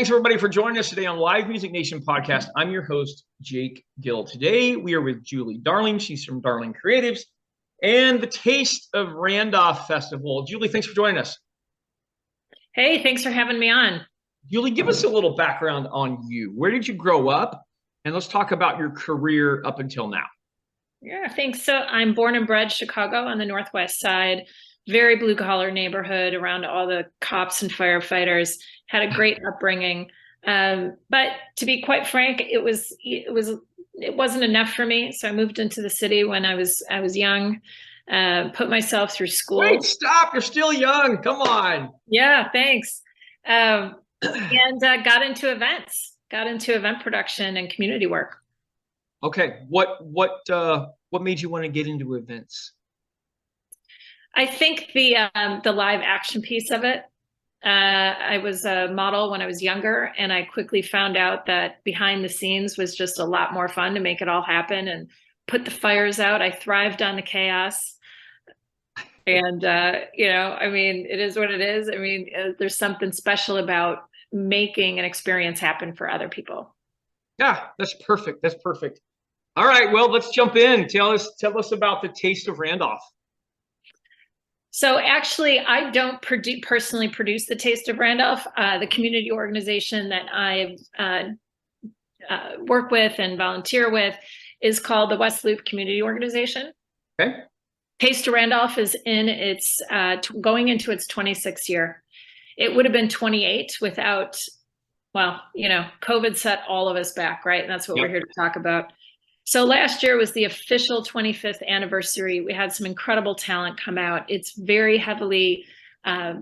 thanks everybody for joining us today on Live Music Nation podcast. I'm your host, Jake Gill. Today we are with Julie Darling. She's from Darling Creatives and the Taste of Randolph Festival. Julie, thanks for joining us. Hey, thanks for having me on. Julie, give us a little background on you. Where did you grow up? And let's talk about your career up until now. Yeah, thanks. So I'm born and bred Chicago on the Northwest side, very blue collar neighborhood around all the cops and firefighters. Had a great upbringing. But to be quite frank, it wasn't enough for me. So I moved into the city when I was young, put myself through school. Wait, stop. You're still young. Come on. Yeah, thanks. And got into event production and community work. Okay. What made you want to get into events? I think the live action piece of it. I was a model when I was younger, and I quickly found out that behind the scenes was just a lot more fun to make it all happen and put the fires out. I thrived on the chaos. And, it is what it is. There's something special about making an experience happen for other people. Yeah, that's perfect. That's perfect. All right, well, let's jump in. Tell us about the Taste of Randolph. So actually, I don't personally produce the Taste of Randolph. The community organization that I work with and volunteer with is called the West Loop Community Organization. Okay. Taste of Randolph is in its going into its 26th year. It would have been 28 without, COVID set all of us back, right? And that's what we're here to talk about. So last year was the official 25th anniversary. We had some incredible talent come out. It's very heavily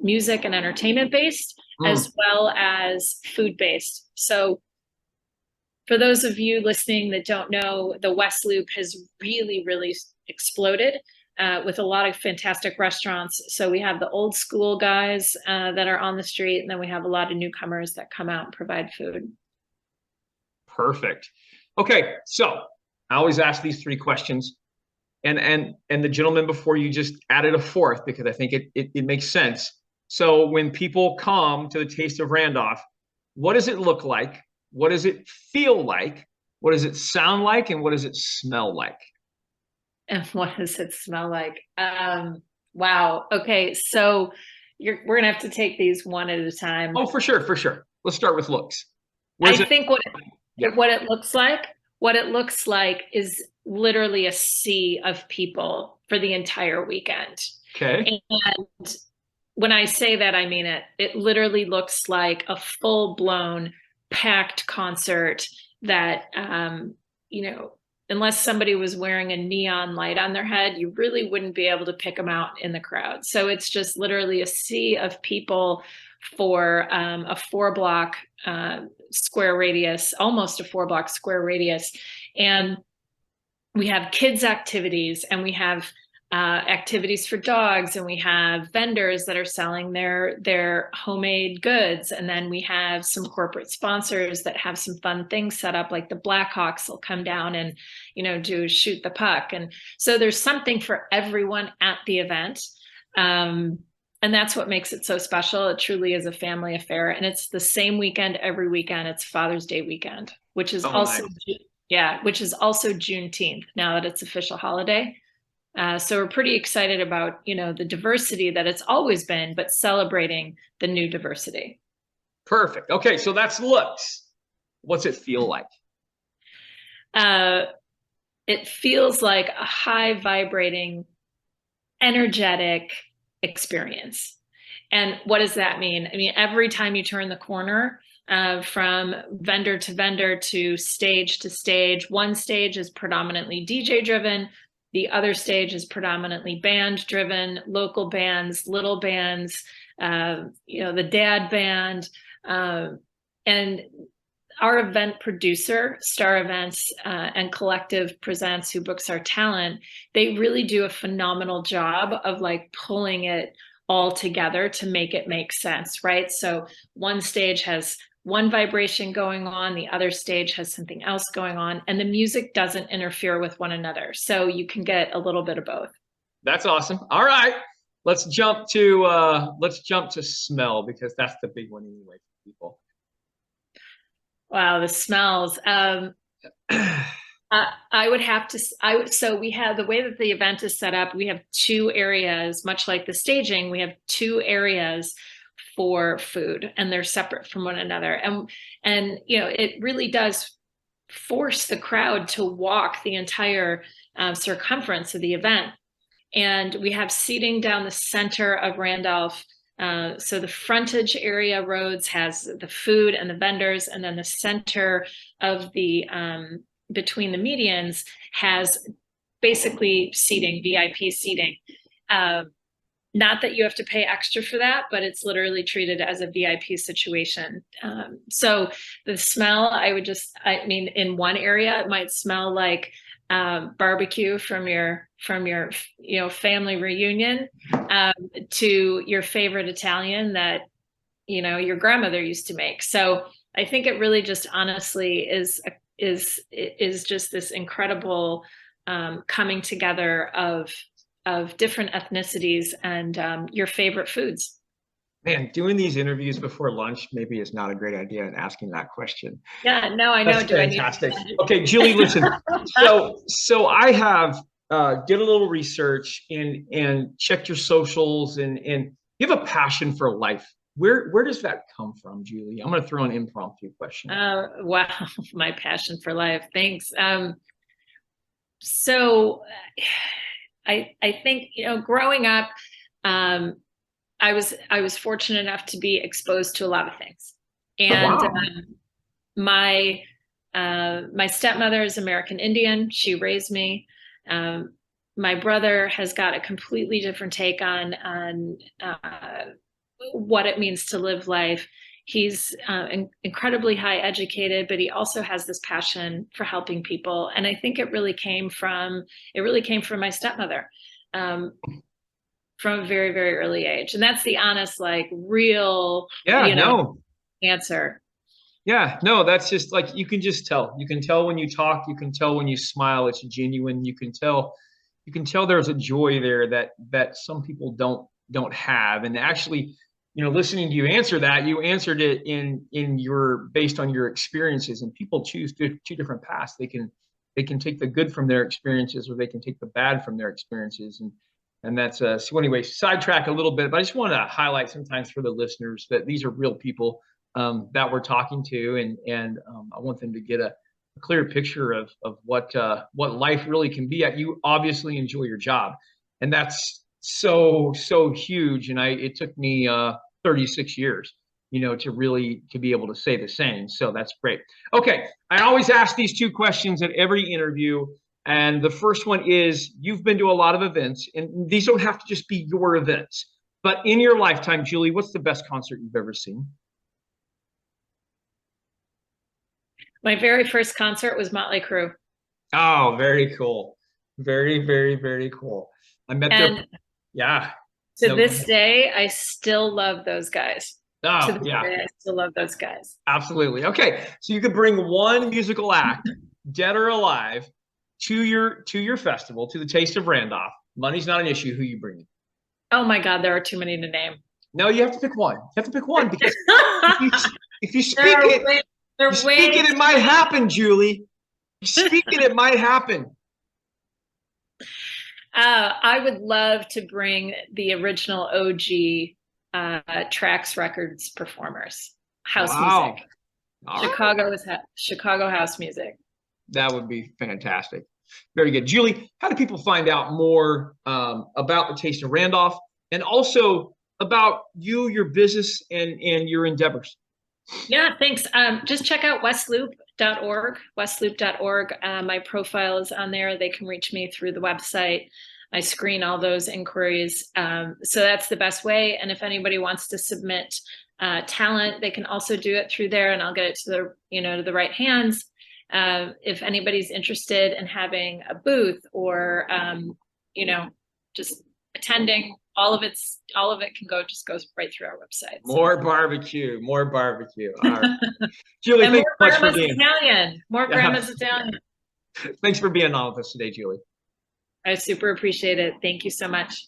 music and entertainment based, as well as food based. So for those of you listening that don't know, the West Loop has really, really exploded with a lot of fantastic restaurants. So we have the old school guys that are on the street, and then we have a lot of newcomers that come out and provide food. Perfect. Okay, so I always ask these three questions, and the gentleman before you just added a fourth because I think it makes sense. So when people come to the Taste of Randolph, what does it look like? What does it feel like? What does it sound like? And what does it smell like? And what does it smell like? Wow. Okay, so we're gonna have to take these one at a time. Oh, for sure, for sure. Let's start with looks. What it looks like. What it looks like is literally a sea of people for the entire weekend. Okay. And when I say that, I mean it. It literally looks like a full-blown packed concert that, unless somebody was wearing a neon light on their head, you really wouldn't be able to pick them out in the crowd. So it's just literally a sea of people for a 4-block square radius, almost a 4-block square radius. And we have kids activities, and we have activities for dogs, and we have vendors that are selling their homemade goods. And then we have some corporate sponsors that have some fun things set up, like the Blackhawks will come down and, do shoot the puck. And so there's something for everyone at the event. And that's what makes it so special. It truly is a family affair. And it's the same weekend every weekend. It's Father's Day weekend, which is which is also Juneteenth, now that it's official holiday. So we're pretty excited about, the diversity that it's always been, but celebrating the new diversity. Perfect. Okay, so that's looks. What's it feel like? It feels like a high vibrating, energetic experience. And what does that mean? Every time you turn the corner, from vendor to vendor to stage, one stage is predominantly DJ driven. The other stage is predominantly band driven, local bands, little bands, the dad band. And our event producer, Star Events and Collective Presents, who books our talent, they really do a phenomenal job of pulling it all together to make it make sense, right? So one stage has one vibration going on, the other stage has something else going on, and the music doesn't interfere with one another. So you can get a little bit of both. That's awesome. All right, let's jump to smell, because that's the big one anyway for people. Wow, the smells. I would have to, so we have the way that the event is set up, we have two areas, much like the staging, we have two areas for food and they're separate from one another. And, it really does force the crowd to walk the entire circumference of the event. And we have seating down the center of Randolph. So the frontage area roads has the food and the vendors, and then the center of the between the medians has basically seating, VIP seating. Not that you have to pay extra for that, but it's literally treated as a VIP situation. So the smell, I mean, in one area, it might smell like barbecue from your family reunion, to your favorite Italian that your grandmother used to make. So I think it really just honestly is just this incredible coming together of different ethnicities and your favorite foods. Man, doing these interviews before lunch maybe is not a great idea in asking that question. Yeah, no, I know. That's fantastic. Okay, Julie, listen. So I have did a little research and checked your socials, and you have a passion for life. Where does that come from, Julie? I'm going to throw an impromptu question. Wow, my passion for life. Thanks. So I think, growing up, I was fortunate enough to be exposed to a lot of things. And Oh, wow. my stepmother is American Indian. She raised me. My brother has got a completely different take on what it means to live life. He's incredibly high educated, but he also has this passion for helping people. And I think it really came from my stepmother, from a very, very early age. And that's the honest, like, real, Yeah, no. answer. Yeah, no, that's just like, you can just tell. You can tell when you talk, you can tell when you smile, it's genuine. You can tell there's a joy there that some people don't have. And actually, listening to you answer that, you answered it in your based on your experiences, and people choose two different paths. They can take the good from their experiences, or they can take the bad from their experiences. And that's so anyway, sidetrack a little bit, but I just want to highlight sometimes for the listeners that these are real people that we're talking to, and I want them to get a clear picture of what life really can be. You obviously enjoy your job, and that's so huge. And it took me 36 years, to be able to say the same. So that's great. Okay, I always ask these two questions at every interview. And the first one is, you've been to a lot of events, and these don't have to just be your events, but in your lifetime, Julie, what's the best concert you've ever seen? My very first concert was Motley Crue. Oh, very cool. Very, very, very cool. I met their, And yeah. to No, go this ahead. day, I still love those guys. To Oh, this yeah, day, I still love those guys. absolutely. Okay, so you could bring one musical act, dead or alive, to your festival, to the Taste of Randolph. Money's not an issue. Who you bring? Oh my God, there are too many to name. No, you have to pick one. You have to pick one, because if you if you There speak are it, way, there you are speak way it, it might happen, Julie. You speak it, it might happen. I would love to bring the original OG Trax Records performers, house music. Wow. All right. Chicago house music. That would be fantastic. Very good. Julie, how do people find out more about the Taste of Randolph, and also about you, your business, and your endeavors? Yeah, thanks. Just check out westloop.org, westloop.org. My profile is on there. They can reach me through the website. I screen all those inquiries. So that's the best way. And if anybody wants to submit talent, they can also do it through there, and I'll get it to the right hands. If anybody's interested in having a booth, or just attending, all of it can goes right through our website. So. More barbecue, more barbecue. All right. Julie, And thanks more so much for grandma's being. Italian. More Yeah, grandma's Italian. thanks for being on with us today, Julie. I super appreciate it. Thank you so much.